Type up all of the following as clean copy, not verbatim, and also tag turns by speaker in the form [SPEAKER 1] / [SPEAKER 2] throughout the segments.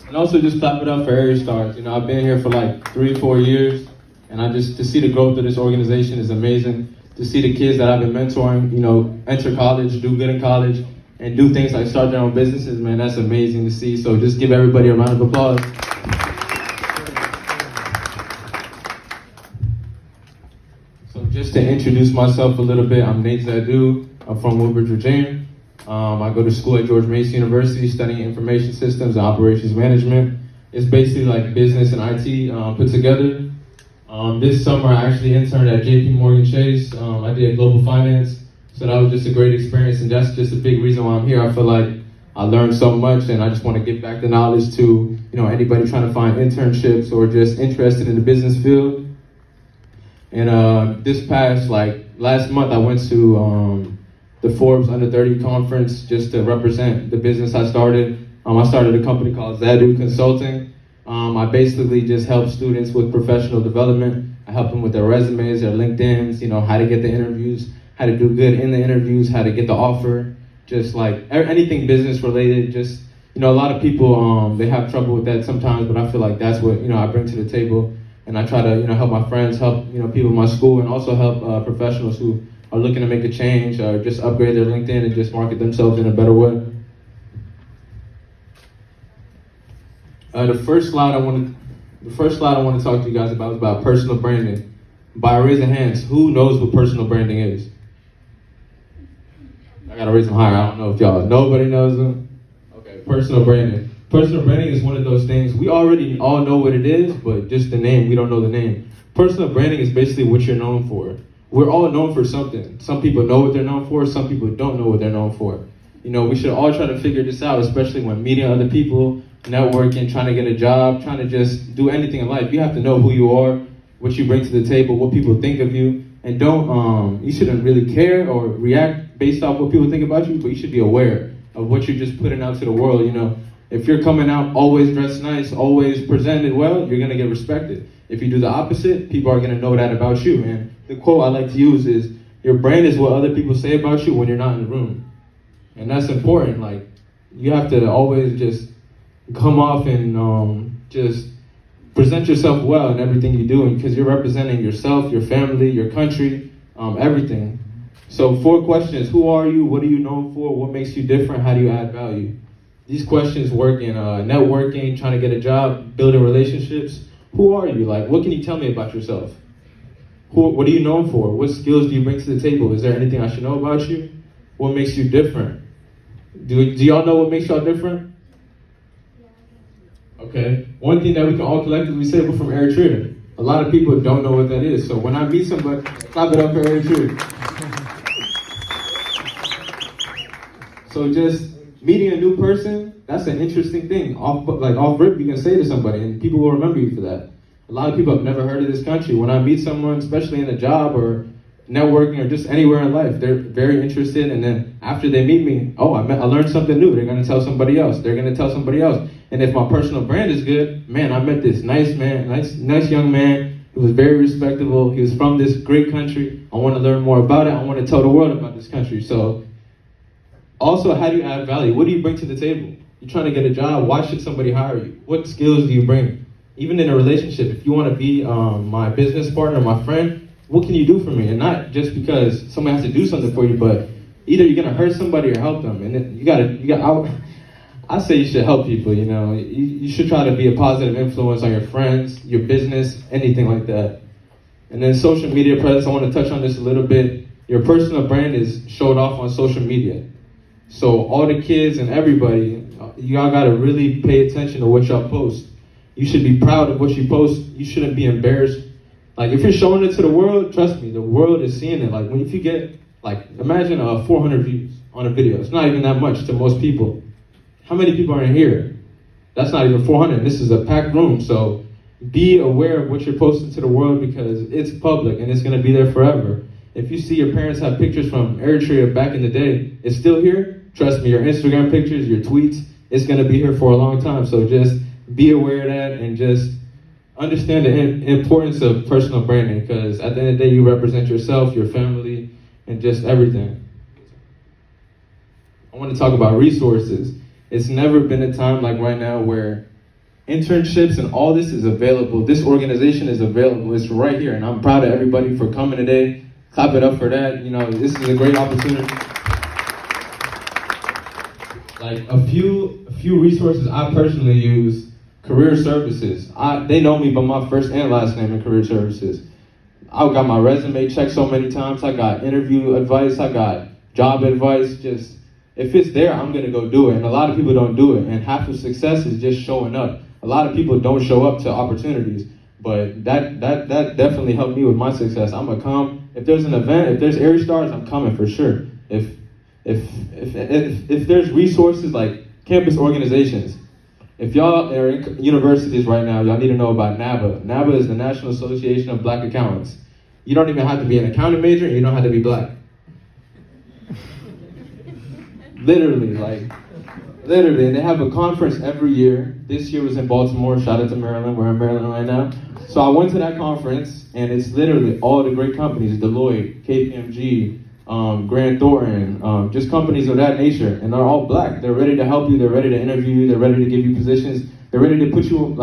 [SPEAKER 1] And also just clap it up for EriStars. You know, I've been here for like 3, 4 years, and to see the growth of this organization is amazing. To see the kids that I've been mentoring, you know, enter college, do good in college, and do things like start their own businesses, man, that's amazing to see. So just give everybody a round of applause. So just to introduce myself a little bit, I'm Nate Zadu. I'm from Woodbridge, Virginia. I go to school at George Mason University studying information systems and operations management. It's basically like business and IT put together. This summer I actually interned at JP Morgan Chase. I did global finance, so that was just a great experience, and that's just a big reason why I'm here. I feel like I learned so much, and I just want to give back the knowledge to anybody trying to find internships or just interested in the business field. And this past last month, I went to the Forbes Under 30 conference just to represent the business I started. I started a company called Zadu Consulting. I basically just help students with professional development. I help them with their resumes, their LinkedIn's, how to get the interviews, how to do good in the interviews, how to get the offer, just like anything business related. Just, a lot of people, they have trouble with that sometimes, but I feel like that's what, I bring to the table. And I try to, help my friends, help, people in my school, and also help professionals who are looking to make a change or just upgrade their LinkedIn and just market themselves in a better way. The first slide I want to talk to you guys about is about personal branding. By a raise of hands, who knows what personal branding is? I gotta raise them higher. I don't know if nobody knows them. Okay, personal branding. Personal branding is one of those things we already all know what it is, but just the name, we don't know the name. Personal branding is basically what you're known for. We're all known for something. Some people know what they're known for, some people don't know what they're known for. We should all try to figure this out, especially when meeting other people, networking, trying to get a job, trying to just do anything in life. You have to know who you are, what you bring to the table, what people think of you, and you shouldn't really care or react based off what people think about you, but you should be aware of what you're just putting out to the world. If you're coming out always dressed nice, always presented well, you're gonna get respected. If you do the opposite, people are gonna know that about you. And the quote I like to use is, your brand is what other people say about you when you're not in the room. And that's important. You have to always just come off and just present yourself well in everything you do, because you're representing yourself, your family, your country, everything. So 4 questions: who are you? What are you known for? What makes you different? How do you add value? These questions work in networking, trying to get a job, building relationships. Who are you? What can you tell me about yourself? What are you known for? What skills do you bring to the table? Is there anything I should know about you? What makes you different? Do y'all know what makes y'all different? Okay. One thing that we can all collectively say, we're from Eritrea. A lot of people don't know what that is. So when I meet somebody, clap it up for Eritrea. So just meeting a new person, that's an interesting thing. Off rip, you can say to somebody, and people will remember you for that. A lot of people have never heard of this country. When I meet someone, especially in a job or networking or just anywhere in life, they're very interested, and then after they meet me, I learned something new. They're gonna tell somebody else. They're gonna tell somebody else. And if my personal brand is good, man, I met this nice young man. He was very respectable. He was from this great country. I want to learn more about it. I want to tell the world about this country. So, also, how do you add value? What do you bring to the table? You're trying to get a job. Why should somebody hire you? What skills do you bring? Even in a relationship, if you want to be my business partner, my friend, what can you do for me? And not just because somebody has to do something for you, but either you're gonna hurt somebody or help them. And then I say you should help people. You should try to be a positive influence on your friends, your business, anything like that. And then social media presence. I want to touch on this a little bit. Your personal brand is showed off on social media. So all the kids and everybody, y'all gotta really pay attention to what y'all post. You should be proud of what you post. You shouldn't be embarrassed. If you're showing it to the world, trust me, the world is seeing it. If you get, imagine 400 views on a video. It's not even that much to most people. How many people are in here? That's not even 400. This is a packed room. So be aware of what you're posting to the world, because it's public and it's gonna be there forever. If you see your parents have pictures from Eritrea back in the day, it's still here. Trust me, your Instagram pictures, your tweets, it's gonna be here for a long time. So just be aware of that and just understand the importance of personal branding, because at the end of the day, you represent yourself, your family, and just everything. I want to talk about resources. It's never been a time like right now where internships and all this is available. This organization is available. It's right here, and I'm proud of everybody for coming today. Clap it up for that. You know, this is a great opportunity. Like a few resources I personally use. Career services. They know me by my first and last name in career services. I got my resume checked so many times. I got interview advice. I got job advice. Just if it's there, I'm gonna go do it. And a lot of people don't do it. And half of success is just showing up. A lot of people don't show up to opportunities. But that definitely helped me with my success. I'm gonna come. If there's an event, if there's EriStars, I'm coming for sure. If there's resources like campus organizations, if y'all are in universities right now, y'all need to know about NABA. NABA is the National Association of Black Accountants. You don't even have to be an accounting major, and you don't have to be black. Literally, and they have a conference every year. This year was in Baltimore. Shout out to Maryland. We're in Maryland right now. So I went to that conference, and it's literally all the great companies: Deloitte, KPMG, Grant Thornton, just companies of that nature, and they're all black. They're ready to help you. They're ready to interview you. They're ready to give you positions. They're ready to put you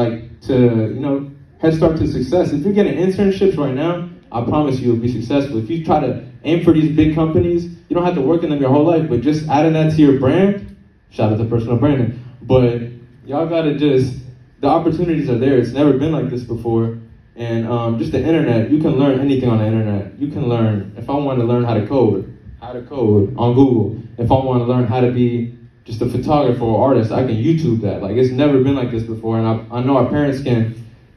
[SPEAKER 1] head start to success. If you're getting internships right now, I promise you'll be successful. If you try to aim for these big companies, you don't have to work in them your whole life, but just adding that to your brand, shout out to personal branding, but y'all gotta the opportunities are there. It's never been like this before. And just the internet, you can learn anything on the internet. You can learn, if I want to learn how to code on Google. If I want to learn how to be just a photographer or artist, I can YouTube that. Like, it's never been like this before. And I know our parents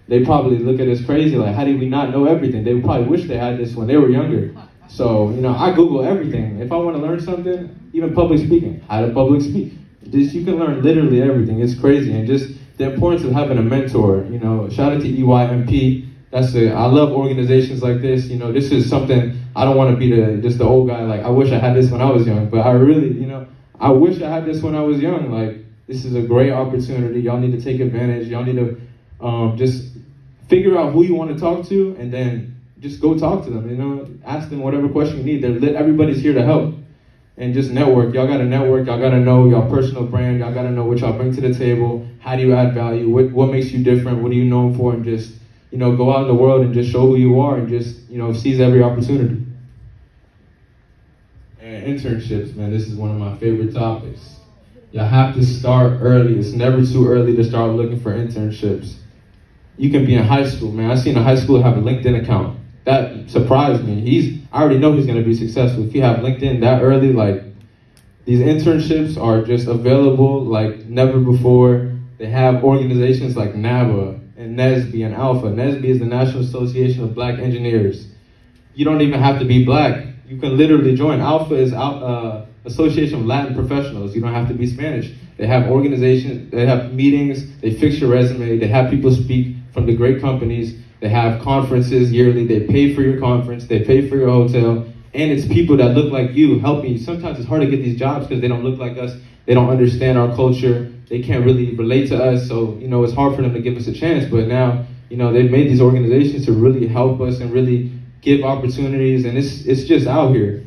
[SPEAKER 1] they probably look at us crazy, like, how did we not know everything? They probably wish they had this when they were younger. So, I Google everything. If I want to learn something, even public speaking, how to public speak. You can learn literally everything. It's crazy. And just the importance of having a mentor. Shout out to EYMP. I love organizations like this. This is something, I don't want to be just the old guy, like, I wish I had this when I was young. But I really, I wish I had this when I was young. Like, this is a great opportunity. Y'all need to take advantage. Y'all need to just figure out who you want to talk to, and then just go talk to them, ask them whatever question you need. Everybody's here to help. And just network. Y'all gotta network. Y'all gotta know your personal brand. Y'all gotta know what y'all bring to the table. How do you add value? What makes you different? What are you known for? And just, go out in the world and just show who you are, and just, seize every opportunity. And internships, man, this is one of my favorite topics. Y'all have to start early. It's never too early to start looking for internships. You can be in high school, man. I seen a high schooler have a LinkedIn account. That surprised me. I already know he's gonna be successful. If you have LinkedIn that early, like, these internships are just available like never before. They have organizations like NABA and NSBE and Alpha. NSBE is the National Association of Black Engineers. You don't even have to be black. You can literally join. Alpha is Association of Latin Professionals. You don't have to be Spanish. They have organizations, they have meetings, they fix your resume, they have people speak from the great companies. They have conferences yearly. They pay for your conference. They pay for your hotel. And it's people that look like you helping you. Sometimes it's hard to get these jobs because they don't look like us. They don't understand our culture. They can't really relate to us. So, it's hard for them to give us a chance. But now, they've made these organizations to really help us and really give opportunities. And it's just out here.